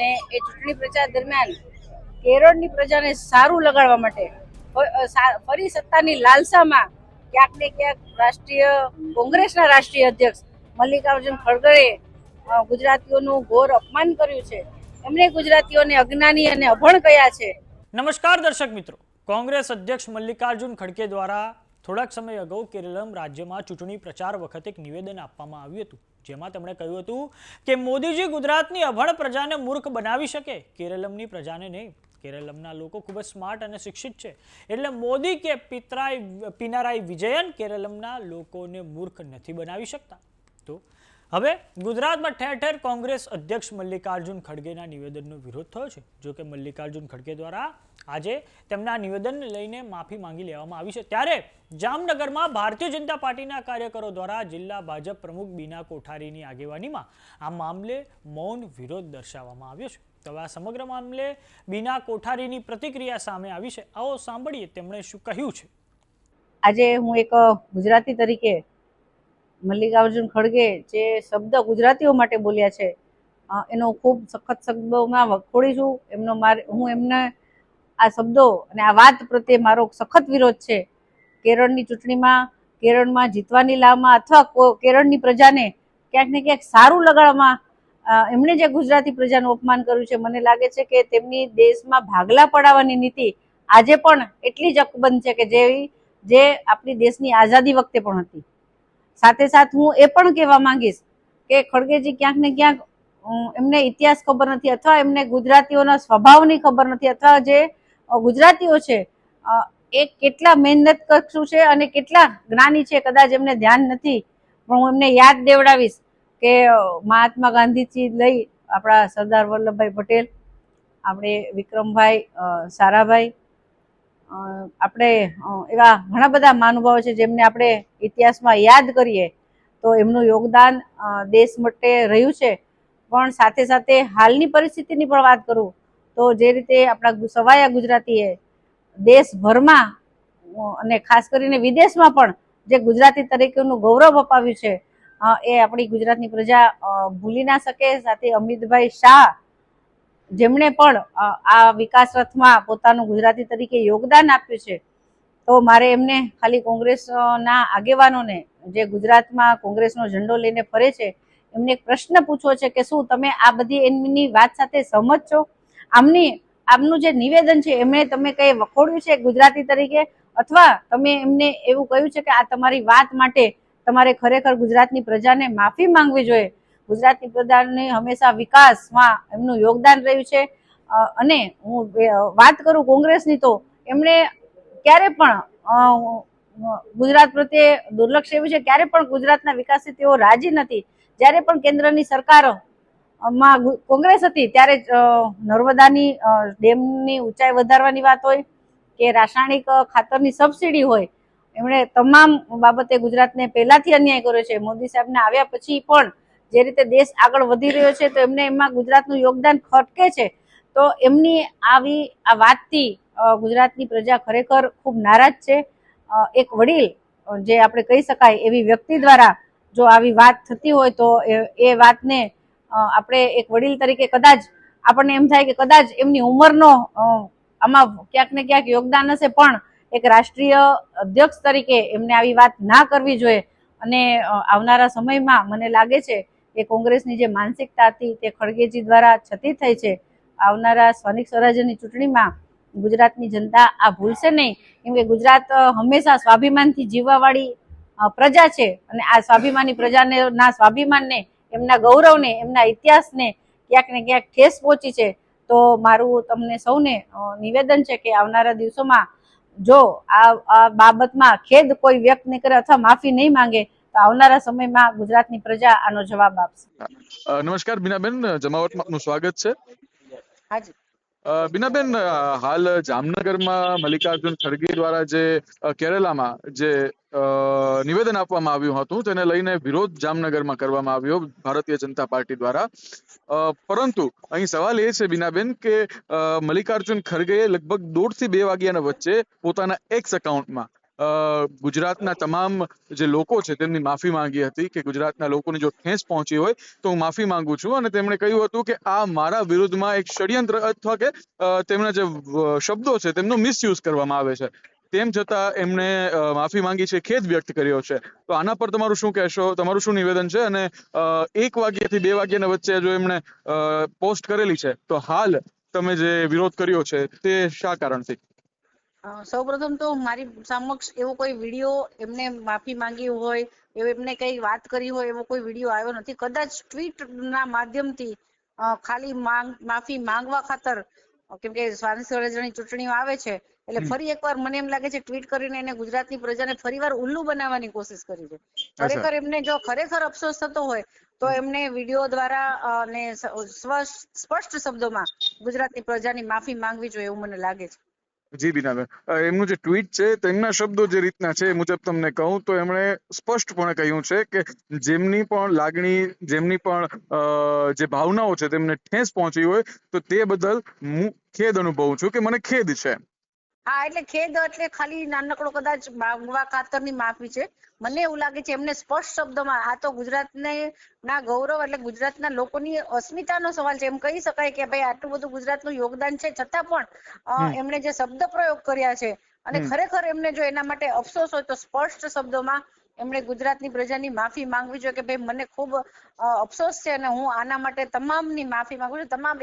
અને એ ચૂંટણી પ્રચાર દરમિયાન કેરળની પ્રજાને સારું લગાડવા માટે ફરી સત્તાની લાલસામાં ક્યાંક ને ક્યાંક કોંગ્રેસના રાષ્ટ્રીય અધ્યક્ષ મલ્લિકાર્જુન ખડગેએ ગુજરાતીઓનું ઘોર અપમાન કર્યું છે. એમણે ગુજરાતીઓને અજ્ઞાની અને અભણ કહ્યા છે. નમસ્કાર દર્શક મિત્રો, કોંગ્રેસ અધ્યક્ષ મલ્લિકાર્જુન ખડગે દ્વારા થોડાક સમય અગાઉ કેરળમ રાજ્યમાં ચૂંટણી પ્રચાર વખતે એક નિવેદન આપવામાં આવ્યું હતું, જેમાં તેમણે કહ્યું હતું કે મોદીજી ગુજરાતની અભણ પ્રજાને મૂર્ખ બનાવી શકે, કેરળમની પ્રજાને નહીં. કેરળમના લોકો ખૂબ જ સ્માર્ટ અને શિક્ષિત છે, એટલે મોદી કે પિનારાઈ વિજયન કેરળમના લોકોને મૂર્ખ નથી બનાવી શકતા. તો હવે ગુજરાતમાં ઠેર ઠેર કોંગ્રેસ અધ્યક્ષ મલ્લિકાર્જુન ખડગેના નિવેદનનો વિરોધ થયો છે. જો કે મલ્લિકાર્જુન ખડગે દ્વારા આજે તેમના નિવેદનને લઈને માફી માંગી લેવામાં આવી છે. ત્યારે જામનગરમાં ભારતીય જનતા પાર્ટીના કાર્યકરો દ્વારા જિલ્લા ભાજપ પ્રમુખ બીના કોઠારીની આગેવાનીમાં આ મામલે મૌન વિરોધ દર્શાવવામાં આવ્યો છે. તો આ સમગ્ર મામલે બીના કોઠારીની પ્રતિક્રિયા સામે આવી છે. આવો સાંભળીએ તેમણે શું કહ્યું છે. આજે હું એક ગુજરાતી તરીકે મલ્લિકાર્જુન ખડગે જે શબ્દ ગુજરાતીઓ માટે બોલ્યા છે એનો ખૂબ સખત શબ્દોમાં વખોડી છું. હું એમને આ શબ્દો અને આ વાત પ્રત્યે મારો સખત વિરોધ છે. કેરળની ચૂંટણીમાં કેરળમાં જીતવાની લાવમાં અથવા કેરળની પ્રજાને ક્યાંક ને ક્યાંક સારું લગાડવામાં એમણે જે ગુજરાતી પ્રજાનું અપમાન કર્યું છે, મને લાગે છે કે તેમની દેશમાં ભાગલા પડાવવાની નીતિ આજે પણ એટલી જ અકબંધ છે કે જે આપણી દેશની આઝાદી વખતે પણ હતી. સાથે સાથ હું એ પણ કહેવા માંગીશ કે ખડગેજી ક્યાંક ને ક્યાંક એમને ઇતિહાસ ખબર નથી, અથવા એમને ગુજરાતીઓના સ્વભાવની ખબર નથી, અથવા જે ગુજરાતીઓ છે એ કેટલા મહેનત કરશું છે અને કેટલા જ્ઞાની છે કદાચ એમને ધ્યાન નથી. પણ હું એમને યાદ દેવડાવીશ કે મહાત્મા ગાંધીથી લઈ આપણા સરદાર વલ્લભભાઈ પટેલ, આપણે વિક્રમભાઈ સારાભાઈ, આપણે એવા ઘણા બધા મહાનુભાવો છે જેમને આપણે ઇતિહાસમાં યાદ કરીએ તો એમનું યોગદાન દેશ માટે રહ્યું છે. પણ સાથે સાથે હાલની પરિસ્થિતિની પણ વાત કરું તો જે રીતે આપણા સવાયા ગુજરાતીએ દેશભરમાં અને ખાસ કરીને વિદેશમાં પણ જે ગુજરાતી તરીકેનું ગૌરવ અપાવ્યું છે એ આપણી ગુજરાતની પ્રજા ભૂલી ના શકે. સાથે અમિતભાઈ શાહ જેમણે પણ આ વિકાસ રથમાં પોતાનું ગુજરાતી તરીકે યોગદાન આપ્યું છે, તો મારે એમને ખાલી કોંગ્રેસના આગેવાનોને જે ગુજરાતમાં કોંગ્રેસનો ઝંડો લઈને ફરે છે એમને એક પ્રશ્ન પૂછવો છે કે શું તમે આ બધી એમની વાત સાથે સહમત છો? આમનું જે નિવેદન છે એમણે તમે કઈ વખોડ્યું છે ગુજરાતી તરીકે, અથવા તમે એમને એવું કહ્યું છે કે આ તમારી વાત માટે તમારે ખરેખર ગુજરાતની પ્રજાને માફી માંગવી જોઈએ? ગુજરાતની પ્રજાને હંમેશા વિકાસમાં એમનું યોગદાન રહ્યું છે. અને હું વાત કરું કોંગ્રેસની તો એમણે ક્યારે પણ ગુજરાત પ્રત્યે દુર્લક્ષ એવું છે, ક્યારે પણ ગુજરાતના વિકાસથી તેઓ રાજી નથી. જ્યારે પણ કેન્દ્રની સરકારમાં કોંગ્રેસ હતી ત્યારે નર્મદાની ડેમની ઊંચાઈ વધારવાની વાત હોય કે રાસાયણિક ખાતરની સબસિડી હોય, એમણે તમામ બાબતે ગુજરાતને પહેલાથી અન્યાય કર્યો છે. મોદી સાહેબને આવ્યા પછી પણ જે રીતે દેશ આગળ વધી રહ્યો છે તો એમને એમાં ગુજરાતનું યોગદાન ખટકે છે. તો એમની આવી આ વાતથી ગુજરાતની પ્રજા ખરેખર ખૂબ નારાજ છે. એક વડીલ જે આપણે કહી શકાય એવી વ્યક્તિ દ્વારા જો આવી વાત થતી હોય તો એ વાતને આપણે એક વડીલ તરીકે કદાચ આપણને એમ થાય કે કદાચ એમની ઉંમરનો આમાં ક્યાંક ને ક્યાંક યોગદાન હશે, પણ એક રાષ્ટ્રીય અધ્યક્ષ તરીકે એમને આવી વાત ના કરવી જોઈએ. અને આવનારા સમયમાં મને લાગે છે કે કોંગ્રેસની જે માનસિકતા હતી તે ખડગેજી દ્વારા છતી થઈ છે. આવનારા સ્થાનિક સ્વરાજ્યની ચૂંટણીમાં ગુજરાતની જનતા આ ભૂલશે નહીં, કેમ કે ગુજરાત હંમેશા સ્વાભિમાનથી જીવવાવાળી પ્રજા છે અને આ સ્વાભિમાની પ્રજાના સ્વાભિમાનને, એમના ગૌરવને, એમના ઇતિહાસને ક્યાંક ને ક્યાંક ઠેસ પહોંચી છે. તો મારું તમને સૌને નિવેદન છે કે આવનારા દિવસોમાં જો આ બાબતમાં ખેદ કોઈ વ્યક્ત નહીં કરે અથવા માફી નહીં માંગે તો આવનારા સમયમાં ગુજરાતની પ્રજા આનો જવાબ આપશે. નમસ્કાર બીનાબેન, જમાવટમાં આપનું સ્વાગત છે. હાજી બીનાબેન, હાલ જામનગરમાં મલ્લિકાર્જુન ખડગે દ્વારા જે કેરલામાં જે નિવેદન આપવામાં આવ્યું હતું તેને લઈને વિરોધ જામનગરમાં કરવામાં આવ્યો ભારતીય જનતા પાર્ટી દ્વારા. પરંતુ અહીં સવાલ એ છે બીનાબેન કે મલ્લિકાર્જુન ખડગેએ લગભગ 1:30 થી 2 વાગ્યાના વચ્ચે પોતાના એક્સ એકાઉન્ટમાં ગુજરાતના તમામ જે લોકો છે તેમની માફી માંગી હતી કે ગુજરાતના લોકોની જો ઠેસ પહોંચી હોય તો હું માફી માંગુ છું, અને તેમણે કહ્યું હતું કે આ મારા વિરુદ્ધમાં એક ષડયંત્ર અથવા કે તેમના જે શબ્દો છે તેમનો મિસયુઝ કરવામાં આવે છે. તેમ છતાં એમણે માફી માંગી છે, ખેદ વ્યક્ત કર્યો છે. તો આના પર તમારું શું કહેશો, તમારું શું નિવેદન છે? અને 1 વાગ્યાથી 2 વાગ્યાના વચ્ચે જો એમણે પોસ્ટ કરેલી છે, તો હાલ તમે જે વિરોધ કર્યો છે તે શા કારણથી? સૌપ્રથમ તો મારી સમક્ષ એવો કોઈ વિડીયો એમને માફી માંગી હોય, એમને કઈ વાત કરી હોય એવો કોઈ વિડીયો આવ્યો નથી. કદાચ ટ્વીટ ના માધ્યમથી ખાલી માફી માંગવા ખાતર, કેમ કે સ્વરાજ્યની ચૂંટણીઓ આવે છે એટલે ફરી એકવાર મને એમ લાગે છે ટ્વીટ કરીને એને ગુજરાતની પ્રજાને ફરીવાર ઉલ્લુ બનાવવાની કોશિશ કરી છે. ખરેખર એમને જો ખરેખર અફસોસ થતો હોય તો એમને વિડીયો દ્વારા અને સ્પષ્ટ શબ્દોમાં ગુજરાતની પ્રજાની માફી માંગવી જોઈએ એવું મને લાગે છે. જી બીનાબેન, એમનું જે ટ્વીટ છે તેમના શબ્દો જે રીતના છે એ મુજબ તમને કહું તો એમણે સ્પષ્ટપણે કહ્યું છે કે જેમની પણ લાગણી, જેમની પણ જે ભાવનાઓ છે તેમને ઠેસ પહોંચી હોય તો તે બદલ હું ખેદ અનુભવું છું, કે મને ખેદ છે. હા, એટલે ખેદ એટલે ખાલી નાનકડો કદાચ માંગવા ખાતરની માફી છે. મને એવું લાગે છે એમને સ્પષ્ટ શબ્દોમાં, આ તો ગુજરાતને ના ગૌરવ એટલે ગુજરાતના લોકોની અસ્મિતાનો સવાલ છે. એમ કહી શકાય કે ભાઈ આટલું બધું ગુજરાતનું યોગદાન છે છતાં પણ એમણે જે શબ્દ પ્રયોગ કર્યા છે અને ખરેખર એમને જો એના માટે અફસોસ હોય તો સ્પષ્ટ શબ્દોમાં એમણે ગુજરાતની પ્રજાની માફી માંગવી જોઈએ કે ભાઈ મને ખૂબ અફસોસ છે અને હું આના માટે તમામની માફી માંગુ છું. તમામ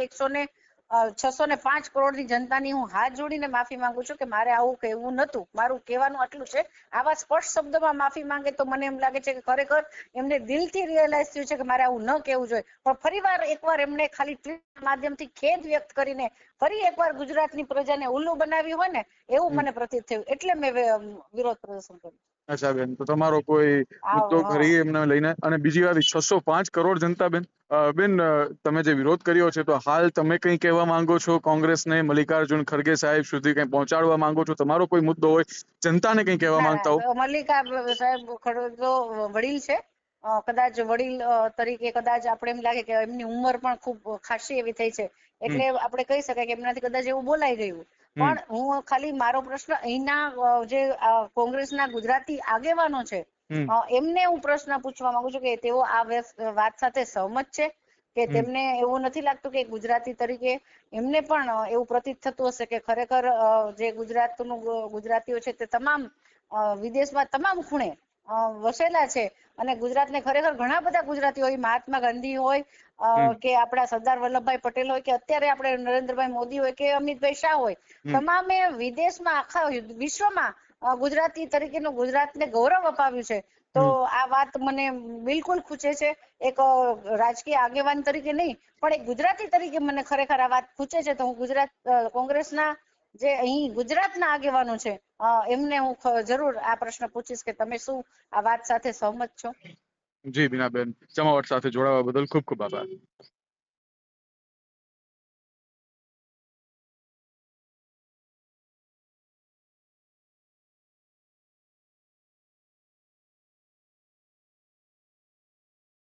605 કરોડની જનતાની હું હાથ જોડીને માફી માંગુ છું કે મારે આવું કહેવું નતું. મારું કહેવાનું આટલું છે. આવા સ્પષ્ટ શબ્દોમાં માફી માંગે તો મને એમ લાગે છે કે ખરેખર એમને દિલથી રિયલાઇઝ થયું છે કે મારે આવું ન કહેવું જોઈએ. પણ ફરીવાર એકવાર એમને ખાલી ટ્વીટ માધ્યમથી ખેદ વ્યક્ત કરીને ફરી એકવાર ગુજરાતની પ્રજાને ઉલ્લુ બનાવી હોય ને એવું મને પ્રતીત થયું, એટલે મેં વિરોધ પ્રદર્શન કર્યું. અચ્છા બેન, તો તમારો કોઈ મુદ્દો ખરી એમને લઈને? અને બીજી વાત, 605 કરોડ જનતા બેન, તમે જે વિરોધ કર્યો છે તો હાલ તમે કંઈ કહેવા માંગો છો કોંગ્રેસને, મલ્લિકાર્જુન ખરગે સાહેબ સુધી કંઈ પહોંચાડવા માંગો છો? તમારો કોઈ મુદ્દો હોય, જનતાને કંઈ કહેવા માંગતા હો? મલ્લિકા સાહેબ ખડગે વડીલ છે, કદાચ વડીલ તરીકે કદાચ આપણે એમ લાગે કે એમની ઉંમર પણ ખૂબ ખાસી એવી થઈ છે એટલે આપણે કહી શકાય કે એમનાથી કદાચ એવું બોલાઈ ગયું. પણ હું ખાલી મારો પ્રશ્ન અહીંના જે કોંગ્રેસના ગુજરાતી આગેવાનો છે એમને હું પ્રશ્ન પૂછવા માંગુ છું કે તેઓ આ વાત સાથે સહમત છે કે તેમને એવું નથી લાગતું કે ગુજરાતી તરીકે એમને પણ એવું પ્રતીત થતું હશે કે ખરેખર જે ગુજરાતીઓ છે તે તમામ વિદેશમાં તમામ ખૂણે વસેલા છે અને ગુજરાતને ખરેખર ઘણા બધા ગુજરાતીઓ હોય, મહાત્મા ગાંધી હોય કે આપણા સરદાર વલ્લભભાઈ પટેલ હોય કે અત્યારે આપણે નરેન્દ્રભાઈ મોદી હોય કે અમિતભાઈ શાહ હોય, તમામે વિદેશમાં આખા વિશ્વમાં ગુજરાતી તરીકેનું ગુજરાતને ગૌરવ અપાવ્યું છે. તો આ વાત મને બિલકુલ ખૂચે છે. એક રાજકીય આગેવાન તરીકે નહીં પણ એક ગુજરાતી તરીકે મને ખરેખર આ વાત ખૂચે છે. તો હું ગુજરાત કોંગ્રેસના જે અહીં ગુજરાતના આગેવાનો છે એમને હું જરૂર આ પ્રશ્ન પૂછીશ કે તમે શું આ વાત સાથે સહમત છો? જી બીનાબેન, જમાવટ સાથે જોડાવા બદલ ખૂબ ખૂબ આભાર.